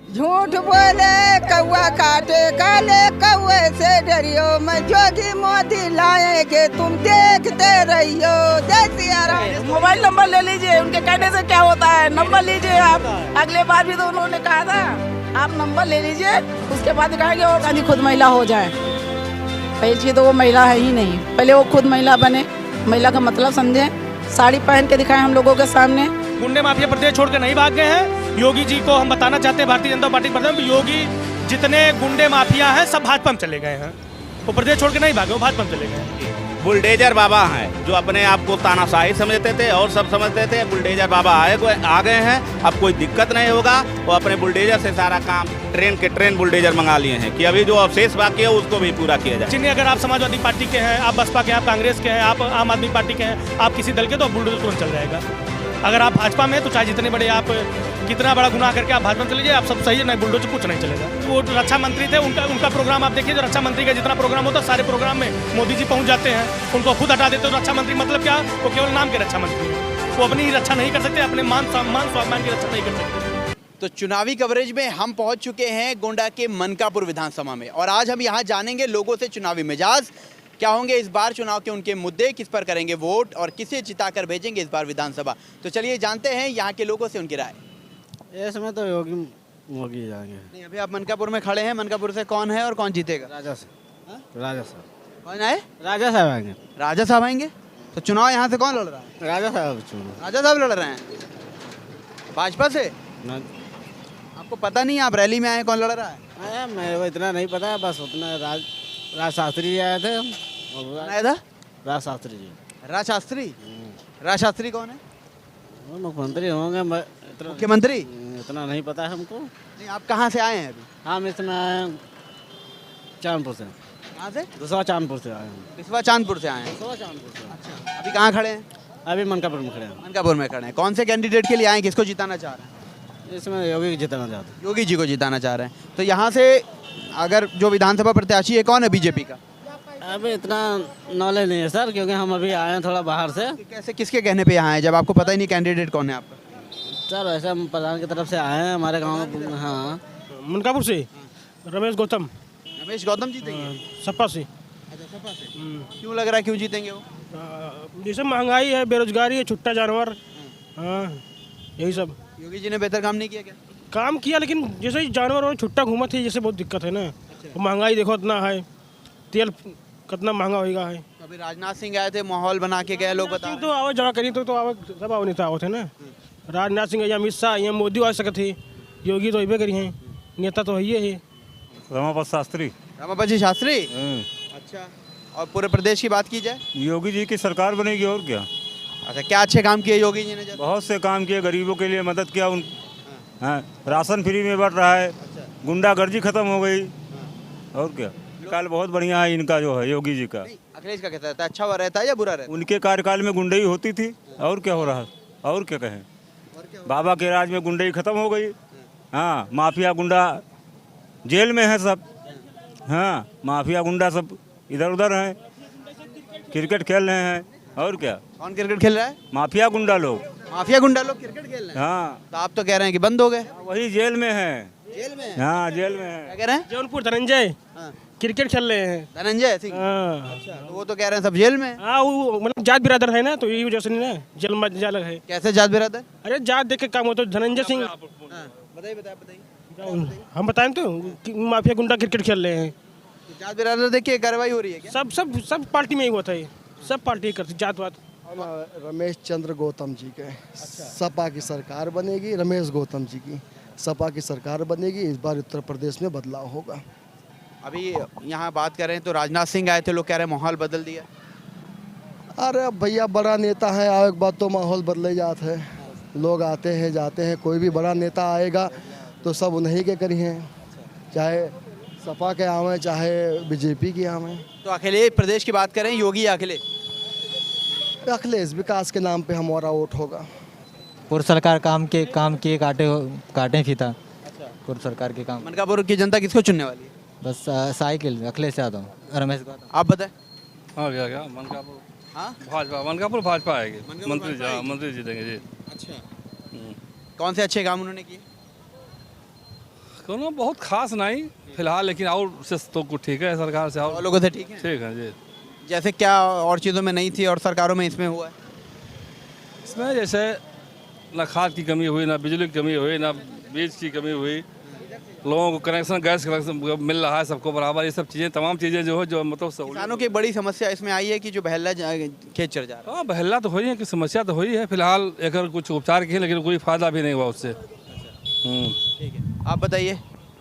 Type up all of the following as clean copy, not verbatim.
झूठ बोले कौआ काटे काले कौए से डरियो मैं जोगी मोदी लाएंगे तुम देखते रहियो। जय सिया राम। मोबाइल नंबर ले लीजिए, उनके कहने से क्या होता है, नंबर लीजिए आप। अगले बार भी तो उन्होंने कहा था आप नंबर ले लीजिए, उसके बाद कहेंगे और गांधी खुद महिला हो जाए। पहली चीज तो वो महिला है ही नहीं, पहले वो खुद महिला बने, महिला का मतलब समझे, साड़ी पहन के दिखाएं हम लोगों के सामने। गुंडे माफिया प्रदेश छोड़ के नहीं भाग गए हैं। योगी जी को हम बताना चाहते हैं, भारतीय जनता पार्टी प्रधान योगी जितने गुंडे माफिया हैं सब भाजपा में चले गए हैं। वो प्रदेश छोड़ के नहीं भागे, वो भाजपा में चले गए हैं। बुलडोजर बाबा हैं जो अपने आप को तानाशाही समझते थे और सब समझते थे, बुलडोजर बाबा आ गए हैं। अब कोई दिक्कत नहीं होगा, वो अपने बुलडोजर से सारा काम ट्रेन बुलडोजर मंगा लिए हैं कि अभी जो अवशेष बाकी है उसको भी पूरा किया जाए। जिन्हें अगर आप समाजवादी पार्टी के हैं, आप बसपा के हैं, आप कांग्रेस के हैं, आप आम आदमी पार्टी के हैं, आप किसी दल के, तो बुलडोजर तुरंत चल जाएगा। अगर आप भाजपा में तो चाहे जितने बड़े आप कितना बड़ा गुनाह करके आप भाजपा में चले जाइए, आप सब सही है, नहीं बुलडोजर कुछ नहीं चलेगा। वो रक्षा मंत्री थे, उनका प्रोग्राम आप देखिए, जो रक्षा मंत्री का जितना प्रोग्राम होता है सारे प्रोग्राम में मोदी जी पहुंच जाते हैं, उनको खुद हटा देते। तो रक्षा मंत्री मतलब क्या, वो केवल नाम के रक्षा मंत्री है, वो अपनी ही रक्षा नहीं कर सकते, अपने मान सम्मान स्वाभिमान की रक्षा नहीं कर सकते। तो चुनावी कवरेज में हम पहुंच चुके हैं गोंडा के मनकापुर विधानसभा में, और आज हम यहां जानेंगे लोगों से चुनावी मिजाज क्या होंगे इस बार, चुनाव के उनके मुद्दे, किस पर करेंगे वोट और किसे जिताकर भेजेंगे इस बार विधानसभा। तो चलिए जानते हैं यहाँ के लोगों से उनकी राय। इसमें तो योगी जाएंगे। नहीं, अभी आप मनकापुर में खड़े हैं, मनकापुर से कौन है और कौन जीतेगा? राजा साहब। कौन है? राजा साहब आएंगे। राजा साहब आएंगे। तो चुनाव यहाँ से कौन लड़ रहा है? राजा साहब लड़ रहे हैं भाजपा से। आपको पता नहीं, आप रैली में आए, कौन लड़ रहा है? मेरे को इतना नहीं पता, बस उतना राज शास्त्री जी आए थे। आया था राज शास्त्री जी। राज शास्त्री? राज शास्त्री कौन है? वो मुख्यमंत्री होंगे। मुख्यमंत्री? इतना नहीं पता है हमको। नहीं, आप कहाँ से आए हैं अभी? हम इसमें आए चांदपुर से। कहाँ से? दूसरा चांदपुर से आए हैं। बिस्वा चांदपुर से आए हैं। चांदपुर से। अच्छा, अभी कहाँ खड़े हैं? अभी मनकापुर में खड़े हैं। मनकापुर में खड़े हैं। कौन से कैंडिडेट के लिए आए, किसको जिताना चाह रहे हैं? इसमें योगी जिताना चाहते हैं। योगी जी को जिताना चाह रहे हैं। तो यहाँ से अगर जो विधानसभा प्रत्याशी है कौन है बीजेपी का? अभी इतना नॉलेज नहीं है सर, क्योंकि हम अभी आए हैं थोड़ा बाहर से। कैसे, किसके कहने पे यहाँ आए जब आपको पता ही नहीं कैंडिडेट कौन है आपका? सर वैसे हम प्रधान की तरफ से आए हैं हमारे गाँव में। हाँ, मनकापुर से रमेश गौतम जीतेंगे सपा से। अच्छा, सपा से। क्यों लग रहा है, क्यों जीतेंगे वो? जैसे महंगाई है, बेरोजगारी है, छुट्टा जानवर, हाँ यही सब। योगी जी ने बेहतर काम नहीं किया क्या? काम किया, लेकिन जैसे ही जानवर और छुट्टा घूमत है, जैसे बहुत दिक्कत है ना। अच्छा। महंगाई देखो इतना है, तेल कितना महंगा होगा है। अभी राजनाथ सिंह आए थे, माहौल बना के गए, लोग बता। तो आवाज जगह करी तो आवाज सब आवाज नेता आवत है ना। राजनाथ सिंह या अमित शाह या मोदी आ सकते थे, योगी तो अबे करी हैं, नेता तो है। रमापति शास्त्री। अच्छा, और पूरे प्रदेश की बात की जाए, योगी जी की सरकार बनेगी और क्या। अच्छा, क्या अच्छे काम किए योगी जी ने? बहुत से काम किए, गरीबों के लिए मदद किया उन। हाँ, राशन फ्री में बढ़ रहा है। गुंडागर्दी खत्म हो गई और क्या। कार्यकाल बहुत बढ़िया है इनका, जो है योगी जी का। अखिलेश का कहता रहता है अच्छा हुआ रहता है या बुरा रहता है? उनके कार्यकाल में गुंडई होती थी, और क्या हो रहा, और क्या कहें। बाबा के राज में गुंडई खत्म हो गई। हाँ, माफिया गुंडा जेल में है सब। हाँ, माफिया गुंडा सब इधर उधर हैं, क्रिकेट खेल रहे हैं, और क्या। कौन क्रिकेट खेल रहा है? माफिया गुंडा लोग क्रिकेट खेल रहे हैं। हाँ, तो आप तो कह रहे हैं कि बंद हो गए। वही जेल में है। जेल में? हाँ, जेल में है। क्या कह रहे हैं? जौनपुर धनंजय क्रिकेट खेल रहे हैं। धनंजय सिंह? अच्छा, तो वो तो कह रहे हैं सब जेल में। हाँ, वो मतलब जात बिरादर है ना, तो यही वजह से नहीं ना जेल में अलग है। कैसे जात बिरादर? अरे जात देख के काम होता है। धनंजय सिंह, बताइए। हम बताएं तो माफिया गुंडा क्रिकेट खेल रहे हैं। जात बिरादर देख के कार्रवाई हो रही है क्या? सब पार्टी में ही हुआ था ये, सब पार्टी करती जात वात। रमेश चंद्र गौतम जी के। सपा की सरकार बनेगी, रमेश गौतम जी की सपा की सरकार बनेगी। इस बार उत्तर प्रदेश में बदलाव होगा। अभी यहाँ बात करें तो राजनाथ सिंह आए थे, लोग कह रहे हैं माहौल बदल दिया। अरे भैया, बड़ा नेता है, आए एक बात तो माहौल बदले जाते हैं। लोग आते हैं जाते हैं, कोई भी बड़ा नेता आएगा तो सब उन्हीं के करी हैं, चाहे सपा के आवें चाहे बीजेपी की आवें। तो अखिलेश प्रदेश की बात करें, योगी या अखिलेश? अखिलेश, विकास के नाम पे हमारा वोट होगा। पूर्व सरकार काम किए काटे फीता। पूर्व सरकार के काम। मनकापुर की जनता किसको चुनने वाली है? बस साइकिल अखिलेश यादव, रमेश गौतम। आप बताएं। हाँ, क्या मनकापुर। हाँ, मनकापुर भाजपा आएगी। मंत्री जीतेंगे जी। अच्छा, कौन से अच्छे काम उन्होंने किए? कोनो बहुत खास नहीं फिलहाल, लेकिन और से तो कुछ ठीक है सरकार से, और और लोगों से ठीक है। ठीक है जी। जैसे क्या और चीज़ों में नहीं थी और सरकारों में इसमें हुआ है? इसमें जैसे ना खाद की कमी हुई, ना बिजली की कमी हुई, ना बीज की कमी हुई, लोगों को कनेक्शन गैस कनेक्शन मिल रहा है सबको बराबर, ये सब चीज़ें तमाम चीज़ें जो है जो मतलब किसानों की बड़ी समस्या इसमें आई है कि जो बहला खेत चढ़ जा रहा है। हाँ बहला तो हुई है कि समस्या तो हुई है फिलहाल, अगर कुछ उपचार की है लेकिन कोई फायदा भी नहीं हुआ उससे। ठीक है, आप बताइए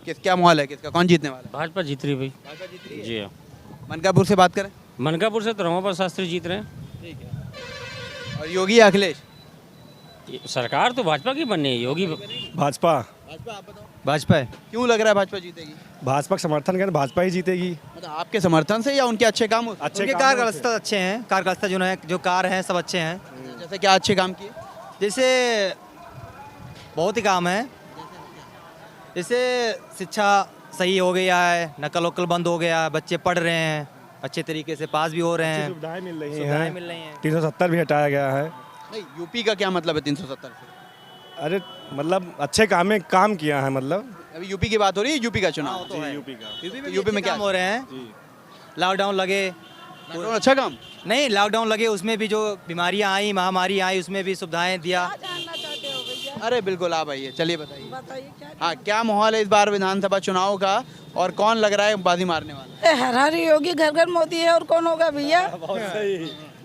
क्या माहौल है, किसका कौन जीतने वाला है? भाजपा जीत रही भाई। भाजपा जीत रही है। जी हाँ। मनकापुर से बात करें? मनकापुर से तो रमापत शास्त्री जीत रहे हैं। ठीक है। और योगी या अखिलेश? सरकार तो भाजपा की बननी है, योगी भाजपा भाजपा, आप बताओ। भाजपा है। क्यों लग रहा है भाजपा जीतेगी? भाजपा का समर्थन करें, भाजपा ही जीतेगी। मतलब आपके समर्थन से या उनके अच्छे काम होते हैं? उनके कार्यकर्ता अच्छे हैं, कार्यकर्ता जो कार्य हैं सब अच्छे हैं। जैसे क्या अच्छे काम किए? जैसे बहुत ही काम है, जैसे शिक्षा सही हो गया है, नकल वकल बंद हो गया है, बच्चे पढ़ रहे हैं, अच्छे तरीके से पास भी हो रहे हैं, सुविधाएं मिल रही सुविधाएं मिल रही हैं। 370 भी हटाया गया है। नहीं, यूपी का क्या मतलब है 370 से? अरे मतलब अच्छे काम में काम किया है, मतलब अभी यूपी की बात हो रही है, यूपी का चुनाव। तो है। यूपी का यूपी में क्या काम हो रहे हैं? लॉकडाउन लगे, लॉकडाउन अच्छा काम? नहीं लॉकडाउन लगे उसमें भी जो बीमारियां आई, महामारी आई, उसमें भी सुविधाएं दिया। अरे बिल्कुल, आप आइए, चलिए बताइए। हाँ, क्या माहौल है इस बार विधानसभा चुनाव का और कौन लग रहा है बाजी मारने वाला? हर हर योगी घर घर मोदी है, और कौन होगा भैया?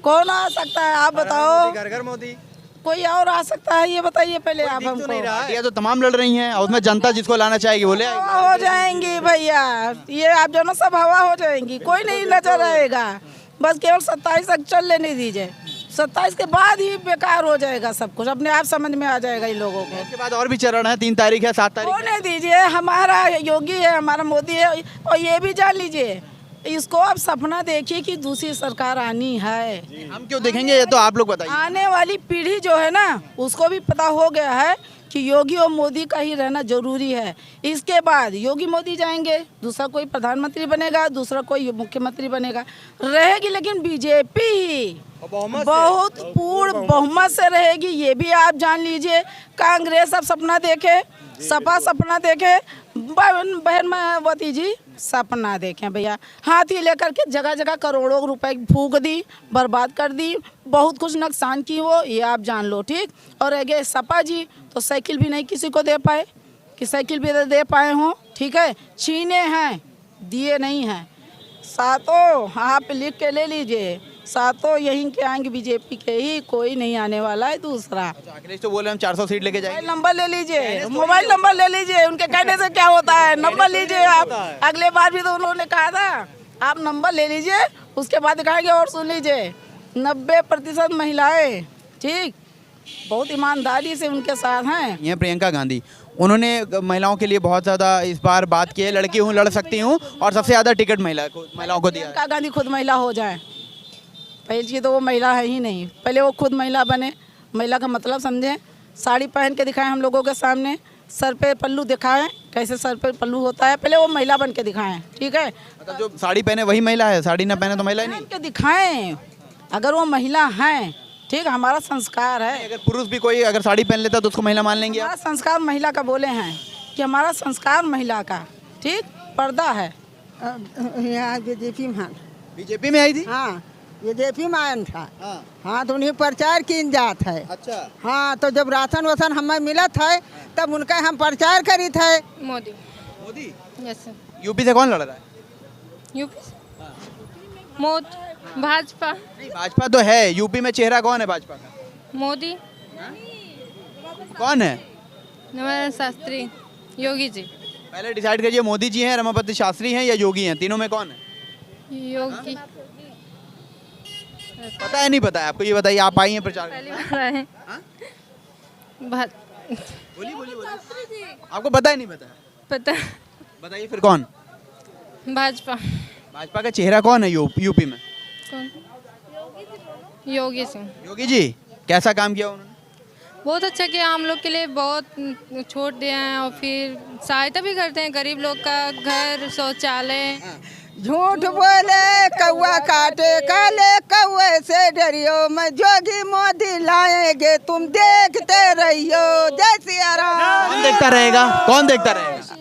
कौन आ सकता है आप बताओ? घर घर मोदी। कोई और आ सकता है ये बताइए पहले आप हमको। पार्टियां तो तमाम लड़ रही हैं और उसमें जनता जिसको लाना चाहेगी वो ले आएगी। हवा हो जाएंगी भैया, ये आप जो ना सब हवा हो जाएंगी, कोई नहीं नजर आएगा। बस केवल 27 तक चल लेने दीजिए, 27 के बाद ही बेकार हो जाएगा सब कुछ, अपने आप समझ में आ जाएगा इन लोगों को। इसके बाद और भी चरण है, 3 तारीख है, 7 तारीख है। होने दीजिए, हमारा योगी है, हमारा मोदी है, और ये भी जान लीजिए इसको आप सपना देखिए कि दूसरी सरकार आनी है। हम क्यों देखेंगे, ये तो आप लोग बताइए। आने वाली पीढ़ी जो है ना उसको भी पता हो गया है कि योगी और मोदी का ही रहना जरूरी है। इसके बाद योगी मोदी जाएंगे, दूसरा कोई प्रधानमंत्री बनेगा, दूसरा कोई मुख्यमंत्री बनेगा, रहेगी लेकिन बीजेपी ही बहुत पूर्ण बहुमत से रहेगी, ये भी आप जान लीजिए। कांग्रेस अब सपना देखे, सपा सपना देखे, बहन मायावती जी सपना देखें भैया, हाथी लेकर के जगह जगह करोड़ों रुपए फूक दी, बर्बाद कर दी, बहुत कुछ नुकसान की वो, ये आप जान लो। ठीक, और अगे सपा जी तो साइकिल भी नहीं किसी को दे पाए कि साइकिल भी दे पाए हों। ठीक है, छीने हैं, दिए नहीं हैं। सातों आप लिख के ले लीजिए, सातों यहीं के आएंगे बीजेपी के ही, कोई नहीं आने वाला है दूसरा। अखिलेश तो बोले हम 400 सीट लेके जाएंगे। मोबाइल नंबर ले लीजिए, मोबाइल नंबर ले लीजिए, उनके कहने से क्या होता है, नंबर लीजिए आप। अगले बार भी तो उन्होंने कहा था, आप नंबर ले लीजिए, उसके बाद दिखाएंगे। और सुन लीजिए, 90% महिलाएं ठीक बहुत ईमानदारी से उनके साथ हैं। ये प्रियंका गांधी, उन्होंने महिलाओं के लिए बहुत ज़्यादा इस बार बात की है, लड़की हूँ लड़ सकती हूँ, और सबसे ज़्यादा टिकट महिलाओं को दिया है। प्रियंका गांधी खुद महिला हो जाए, पहली चीज़ तो वो महिला है ही नहीं, पहले वो खुद महिला बने, महिला का मतलब समझें। साड़ी पहन के दिखाएं हम लोगों के सामने, सर पे पल्लू दिखाएं, कैसे सर पे पल्लू होता है, पहले वो महिला बन के दिखाएं। ठीक है, मतलब जो साड़ी पहने वही महिला है, साड़ी ना पहने तो महिला ही नहीं। बन के दिखाएं अगर वो महिला हैं। ठीक, हमारा संस्कार है। अगर पुरुष भी कोई अगर साड़ी पहन लेता तो उसको महिला मान लेंगे। हमारा संस्कार महिला का बोले हैं कि हमारा संस्कार महिला का ठीक पर्दा है। यहाँ बीजेपी में आई थी। हाँ, बीजेपी में आया था। हाँ, तो उन्हें प्रचार की जात है। अच्छा, हाँ, तो जब राशन वासन हमें मिला था तब उनका हम प्रचार करी थे। मोदी यस यूपी से कौन लड़ रहा है? यूपी मोदी भाजपा नहीं, भाजपा तो है, यूपी में चेहरा कौन है भाजपा का? मोदी कौन है? नवाब शास्त्री योगी जी। पहले डिसाइड करिए, मोदी जी हैं, रमापति शास्त्री हैं या योगी हैं, तीनों में कौन है? योगी पता है नहीं पता है आपको? ये बताइए, आप आई हैं प्रचार पहली बार आए हैं। बोलिए, आपको पता है नहीं पता? पता बताइए फिर कौन? भाजपा। भाजपा का चेहरा कौन है यूपी में? कौन? योगी सिंह। योगी जी कैसा काम किया उन्होंने? बहुत अच्छा किया, हम लोग के लिए बहुत छूट दिए हैं, और फिर सहायता भी करते हैं गरीब लोग का, घर शौचालय। झूठ बोले कौआ काटे काले कौए से डरियो, मैं जोगी मोदी लाएंगे तुम देखते रहियो। जय सिया राम। कौन देखता रहेगा? कौन देखता रहेगा?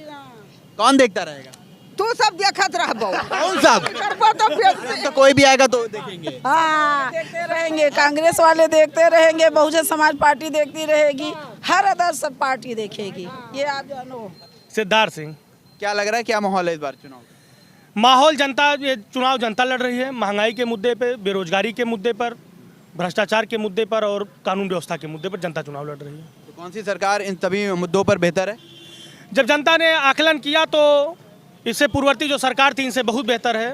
कौन देखता रहेगा? तू सब देखत रहबो। कौन साहब? करबो तो फिर तो कोई भी आएगा तो देखेंगे। हाँ, देखते रहेंगे, कांग्रेस वाले देखते रहेंगे, बहुजन समाज पार्टी देखती रहेगी, हर अदर सब पार्टी देखेगी, ये आप जानो। सिद्धार्थ सिंह। क्या लग रहा है, क्या माहौल है इस बार चुनाव का? माहौल जनता, ये चुनाव जनता लड़ रही है, महंगाई के मुद्दे पे, बेरोजगारी के मुद्दे पर, भ्रष्टाचार के मुद्दे पर और कानून व्यवस्था के मुद्दे पर जनता चुनाव लड़ रही है। तो कौन सी सरकार इन सभी मुद्दों पर बेहतर है? जब जनता ने आकलन किया तो इससे पूर्ववर्ती जो सरकार थी इनसे बहुत बेहतर है।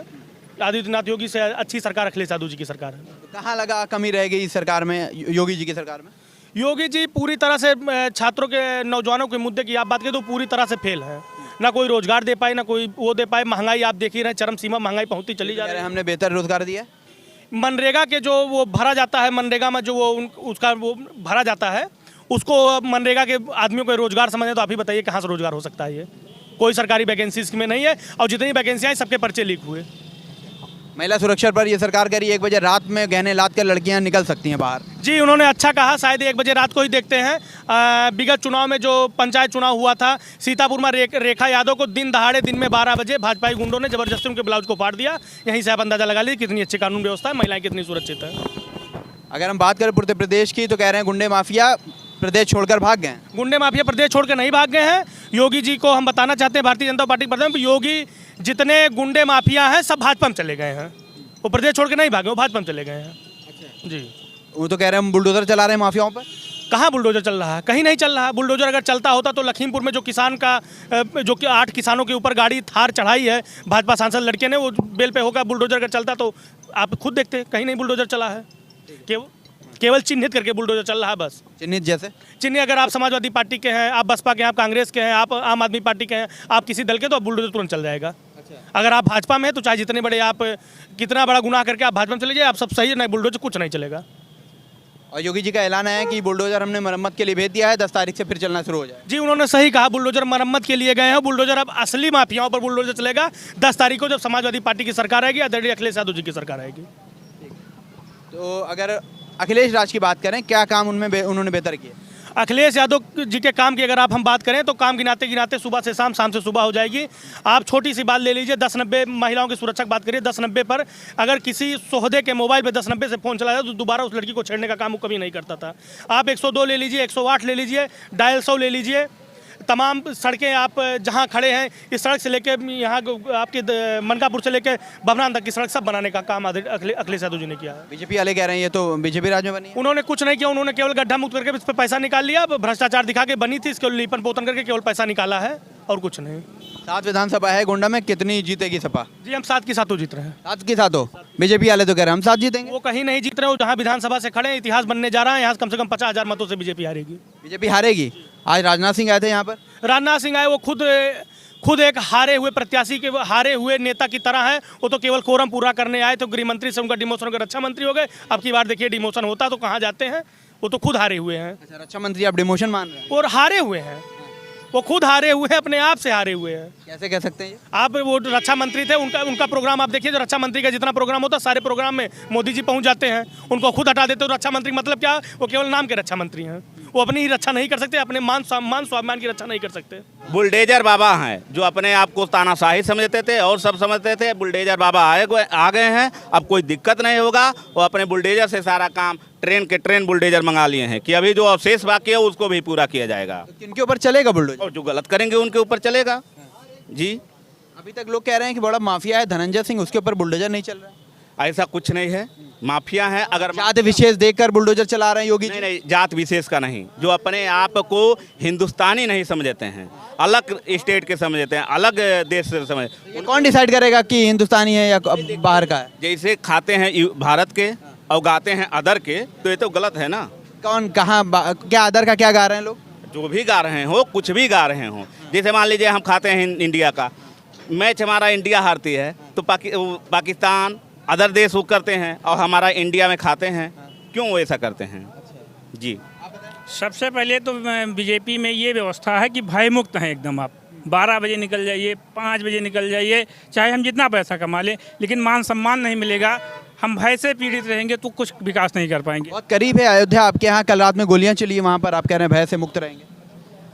आदित्यनाथ योगी से अच्छी सरकार अखिलेश यादव जी की सरकार है। तो कहाँ लगा कमी रहेगी इस सरकार में, योगी जी की सरकार में? योगी जी पूरी तरह से छात्रों के, नौजवानों के मुद्दे की आप बात करें तो पूरी तरह से फेल है। ना कोई रोजगार दे पाए, ना कोई वो दे पाए। महंगाई आप देख ही रहे, चरम सीमा महंगाई पहुंचती चली जा रही है। हमने बेहतर रोजगार दिया। मनरेगा के जो वो भरा जाता है, मनरेगा में जो वो उसका वो भरा जाता है, उसको मनरेगा के आदमियों को रोजगार समझे तो आप ही बताइए कहाँ से रोजगार हो सकता है? ये कोई सरकारी वैकेंसी इसमें नहीं है और जितनी वैकेंसियाँ सबके पर्चे लीक हुए। महिला सुरक्षा पर ये सरकार कह रही है 1 बजे रात में गहने लाद कर लड़कियां निकल सकती हैं बाहर। जी, उन्होंने अच्छा कहा। शायद 1 बजे रात को ही देखते हैं। विगत चुनाव में जो पंचायत चुनाव हुआ था सीतापुर में, रेखा यादव को दिन दहाड़े दिन में 12 बजे भाजपाई गुंडों ने जबरदस्ती उनके ब्लाउज को फाड़ दिया। यहीं से आप अंदाजा लगा लीजिए कितनी अच्छी कानून व्यवस्था है, महिलाएं कितनी सुरक्षित है। अगर हम बात करें उत्तर प्रदेश की तो कह रहे हैं गुंडे माफिया प्रदेश छोड़कर भाग गए। गुंडे माफिया प्रदेश छोड़कर नहीं भाग गए हैं। योगी जी को हम बताना चाहते हैं, भारतीय जनता पार्टी के प्रधान योगी, जितने गुंडे माफिया हैं सब भाजपा में चले गए हैं। वो प्रदेश छोड़ के नहीं भागे, वो भाजपा में चले गए हैं। अच्छा जी। वो तो कह रहे हैं हम बुलडोजर चला रहे हैं माफियाओं पर। कहाँ बुलडोजर चल रहा है? कहीं नहीं चल रहा है। बुलडोजर अगर चलता होता तो लखीमपुर में जो किसान का जो कि 8 किसानों के ऊपर गाड़ी थार चढ़ाई है भाजपा सांसद लड़के ने, वो बेल पे होकर बुलडोजर अगर चलता तो आप खुद देखते, कहीं नहीं बुलडोजर चला है। केवल चिन्हित करके बुलडोजर चल रहा है बस। चिन्हित जैसे? चिन्हित अगर आप समाजवादी पार्टी के हैं, आप बसपा के हैं, आप कांग्रेस के हैं, आप आम आदमी पार्टी के हैं, आप किसी दल के, तो बुलडोजर तुरंत चल जाएगा। अगर आप भाजपा में हैं तो चाहे जितने बड़े आप कितना बड़ा गुनाह करके आप भाजपा में चले जाए, आप सब सही है, नहीं बुलडोजर कुछ नहीं चलेगा। और योगी जी का ऐलान है कि बुलडोजर हमने मरम्मत के लिए भेज दिया है, 10 तारीख से फिर चलना शुरू हो जाए। जी, उन्होंने सही कहा, बुलडोजर मरम्मत के लिए गए हैं। बुलडोजर अब असली माफियाओं पर बुलडोजर चलेगा 10 तारीख को, जब समाजवादी पार्टी की सरकार आएगी, आदरणीय अखिलेश यादव जी की सरकार आएगी। तो अगर अखिलेश राज की बात करें, क्या काम उनमें उन्होंने बेहतर किए? अखिलेश यादव जी के काम की अगर आप हम बात करें तो काम गिनाते गिनाते सुबह से शाम, शाम से सुबह हो जाएगी। आप छोटी सी बात ले लीजिए, 1090 महिलाओं की सुरक्षा की बात करिए। 1090 पर अगर किसी सोहदे के मोबाइल पे 1090 से फ़ोन चला जाए तो दोबारा उस लड़की को छेड़ने का काम वो कभी नहीं करता था। आप 102 ले लीजिए, 108 ले लीजिए, डायल 100 ले लीजिए। तमाम सड़कें आप जहां खड़े हैं, इस सड़क से लेकर यहाँ आपके मनकापुर से लेकर भवनान तक की सड़क सब बनाने का काम अखिलेश यादव जी ने किया है। बीजेपी वाले कह रहे हैं ये तो बीजेपी राज में बनी है। उन्होंने कुछ नहीं किया, उन्होंने केवल गड्ढा मुक्त करके इस पर पैसा निकाल लिया। भ्रष्टाचार दिखा के बनी थी, इसके लीपन पोतन करके केवल पैसा निकाला है और कुछ नहीं। 7 विधानसभा है गोंडा में, कितनी जीतेगी सपा? जी, हम 7 की 7 जीत रहे हैं। 7 की 7 बीजेपी वाले तो कह रहे हैं हम 7 जीतेंगे। वो कहीं नहीं जीत रहे हो, जहाँ विधानसभा से खड़े इतिहास बनने जा रहा है। यहाँ कम से कम 50,000 मतों से बीजेपी हारेगी। बीजेपी हारेगी। आज राजनाथ सिंह आए थे यहाँ पर। राजनाथ सिंह आए, वो खुद एक हारे हुए प्रत्याशी के, हारे हुए नेता की तरह है। वो तो केवल कोरम पूरा करने आए, तो गृह मंत्री से उनका डिमोशन होकर रक्षा मंत्री हो गए। अब की बार देखिए डिमोशन होता तो कहाँ जाते हैं। वो तो खुद हारे हुए हैं। अच्छा, रक्षा मंत्री आप डिमोशन मान रहे हैं? और हारे हुए हैं, वो खुद हारे हुए हैं, अपने आप से हारे हुए हैं। कैसे कह सकते हैं? आप वो रक्षा मंत्री थे, उनका प्रोग्राम आप देखिए, जो रक्षा मंत्री का जितना प्रोग्राम होता है सारे प्रोग्राम में मोदी जी पहुंच जाते हैं। उनको खुद हटा देते हो। रक्षा मंत्री मतलब क्या? वो केवल नाम के रक्षा मंत्री हैं। वो अपनी ही रक्षा नहीं कर सकते, अपने मान सम्मान स्वाभिमान की रक्षा नहीं कर सकते। बुलडोजर बाबा हैं जो अपने आप को तानाशाही समझते थे और सब समझते थे। बुलडोजर बाबा आ गए हैं, अब कोई दिक्कत नहीं होगा। वो अपने बुलडोजर से सारा काम, ट्रेन बुलडोजर मंगा लिए हैं कि अभी जो अवशेष बाकी है उसको भी पूरा किया जाएगा। तो किनके ऊपर चलेगा बुलडोजर? और जो गलत करेंगे उनके ऊपर चलेगा। जी, अभी तक लोग कह रहे हैं कि बड़ा माफिया है धनंजय सिंह, उसके ऊपर बुलडोजर नहीं चल रहा है। ऐसा कुछ नहीं है, माफिया है। अगर जात विशेष देखकर बुलडोजर चला रहे हैं योगी जी। नहीं, जात विशेष का नहीं, जो अपने आप को हिंदुस्तानी नहीं समझते हैं, अलग स्टेट के समझते हैं, अलग देश से समझ। कौन डिसाइड करेगा कि हिंदुस्तानी है या बाहर का है? जैसे खाते हैं भारत के और गाते हैं अदर के, तो ये तो गलत है ना। कौन कहाँ क्या अदर का क्या गा रहे हैं लोग? जो भी गा रहे हो, कुछ भी गा रहे हो। जैसे मान लीजिए हम खाते हैं इंडिया का मैच, हमारा इंडिया हारती है तो पाकिस्तान अदर देश वो करते हैं और हमारा इंडिया में खाते हैं। क्यों वो ऐसा करते हैं? जी, सबसे पहले तो बीजेपी में ये व्यवस्था है कि भय मुक्त हैं एकदम। आप 12 बजे निकल जाइए, 5 बजे निकल जाइए, चाहे हम जितना पैसा कमा लें, लेकिन मान सम्मान नहीं मिलेगा। हम भय से पीड़ित रहेंगे तो कुछ विकास नहीं कर पाएंगे। बहुत करीब है अयोध्या आपके यहाँ, कल रात में गोलियां चली, वहाँ पर आप कह रहे हैं भय से मुक्त रहेंगे।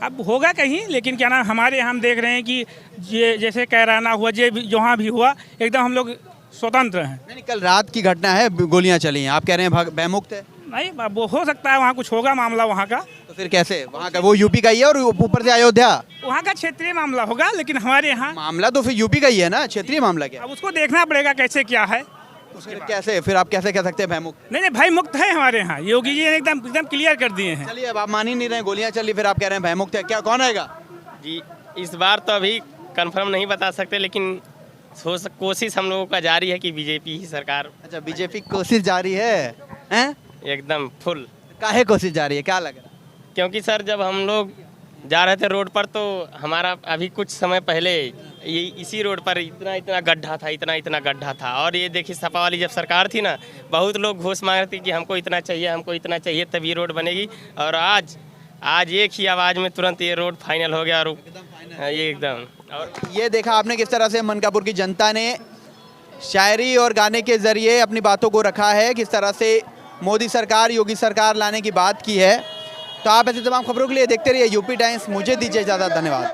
अब होगा कहीं, लेकिन क्या नाम हमारे यहाँ हम देख रहे हैं कि ये जैसे कैराना हुआ, जे जहाँ भी हुआ एकदम हम लोग स्वतंत्र हैं। नहीं, कल रात की घटना है, गोलियां चली हैं, आप कह रहे हैं भयमुक्त है? नहीं, वो हो सकता है वहाँ कुछ होगा मामला वहाँ का। तो फिर कैसे वहाँ का? वो यूपी का ही है और ऊपर से अयोध्या, वहाँ का क्षेत्रीय मामला होगा, लेकिन हमारे यहाँ मामला तो फिर यूपी का ही है ना, क्षेत्रीय मामला क्या? अब उसको देखना पड़ेगा कैसे क्या है। फिर कैसे, फिर आप कैसे कह सकते हैं भयमुक्त? नहीं, भय मुक्त है हमारे यहाँ, योगी जी ने एकदम एकदम क्लियर कर दिए हैं। चलिए, अब आप मान ही नहीं रहे, गोलियां चली, फिर आप कह रहे हैं भयमुक्त है, क्या कौन आएगा? जी इस बार तो अभी कंफर्म नहीं बता सकते, लेकिन कोशिश हम लोगों का जारी है कि बीजेपी ही सरकार। अच्छा, बीजेपी कोशिश जारी है, हैं? एकदम फुल। काहे कोशिश जारी है, क्या लग रहा है? क्योंकि सर जब हम लोग जा रहे थे रोड पर तो हमारा अभी कुछ समय पहले ये इसी रोड पर इतना गड्ढा था, इतना गड्ढा था। और ये देखिए सपा वाली जब सरकार थी ना, बहुत लोग घोष मांग रहे थे कि हमको इतना चाहिए तभी रोड बनेगी। और आज एक ही आवाज़ में तुरंत ये रोड फाइनल हो गया। और ये एकदम, और ये देखा आपने किस तरह से मनकापुर की जनता ने शायरी और गाने के जरिए अपनी बातों को रखा है, किस तरह से मोदी सरकार, योगी सरकार लाने की बात की है। तो आप ऐसे तमाम खबरों के लिए देखते रहिए यूपी टाइम्स। मुझे दीजिए इजाज़त, धन्यवाद।